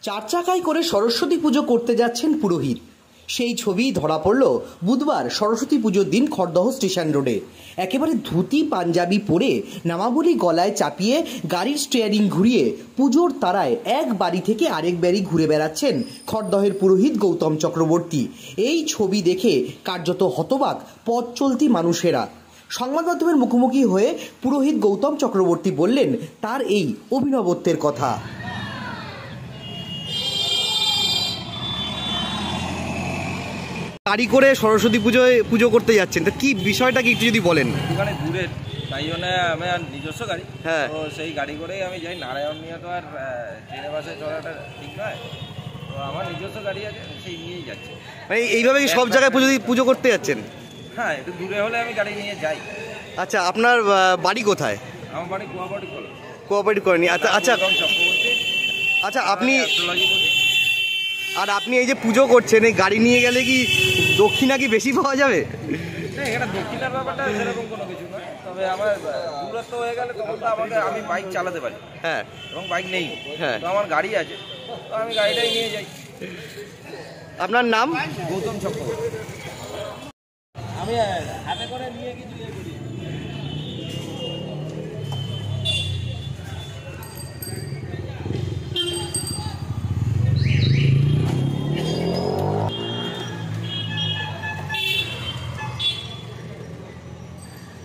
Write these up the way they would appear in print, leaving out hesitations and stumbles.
চার চাকায় করে সরস্বতী পুজো করতে যাচ্ছেন পুরোহিত। সেই ছবি ধরা পড়ল বুধবার সরস্বতী পুজোর দিন খড়দহ স্টেশন রোডে। একেবারে ধুতি পাঞ্জাবি পরে নামাবলী গলায় চাপিয়ে গাড়ির স্টিয়ারিং ঘুরিয়ে পুজোর তারায় এক বাড়ি থেকে আরেক বাড়ি ঘুরে বেড়াচ্ছেন খড়দহের পুরোহিত গৌতম চক্রবর্তী। এই ছবি দেখে কার্যত হতবাক পথ চলতি মানুষেরা। সংবাদ মাধ্যমের মুখোমুখি হয়ে পুরোহিত গৌতম চক্রবর্তী বললেন তার এই অভিনবত্বের কথা। গাড়ি করে সরস্বতী পুজো করতে যাচ্ছেন, তো কি বিষয়টা কি একটু যদি বলেন। এখানে দূরের, তাই জন্য আমার নিজস্ব গাড়ি, হ্যাঁ, তো সেই গাড়ি করেই আমি যাই। নারায়ণ নিয়ে তো আর ট্রেনে বাসে চলাটা ঠিক নয়, তো আমার নিজস্ব গাড়ি আছে, সেই নিয়েই যাচ্ছি। মানে এইভাবে কি সব জায়গায় পুজো করতে যাচ্ছেন? হ্যাঁ, একটু দূরে হলে আমি গাড়ি নিয়ে যাই। আচ্ছা, আপনার বাড়ি কোথায়? আমার বাড়ি কোয়াপাটি কলেজ। কোঅপারেট করেনি? আচ্ছা আচ্ছা আচ্ছা, আপনি আর আপনি এই যে পুজো করছেন, এই গাড়ি নিয়ে গেলে কি দক্ষিণা কি বেশি পাওয়া যাবে? না, এখানে দক্ষিণার ব্যাপারটা সেরকম কোনো কিছু নয়, তবে আমার দূরত্ব হয়ে গেলে তখন তো আমি বাইক চালাতে পারি। হ্যাঁ, এবং বাইক নেই, হ্যাঁ, তো আমার গাড়ি আছে, তো আমি গাড়িটাই নিয়ে যাই। আপনার নাম? গৌতম চক্রবর্তী। আমি হাতে করে নিয়ে কিছু ইয়ে করি।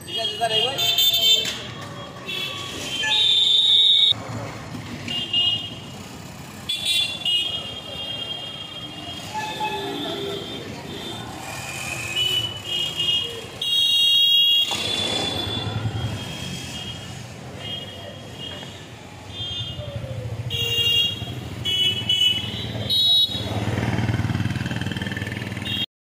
ঠিক আছে স্যার, এই ভাই।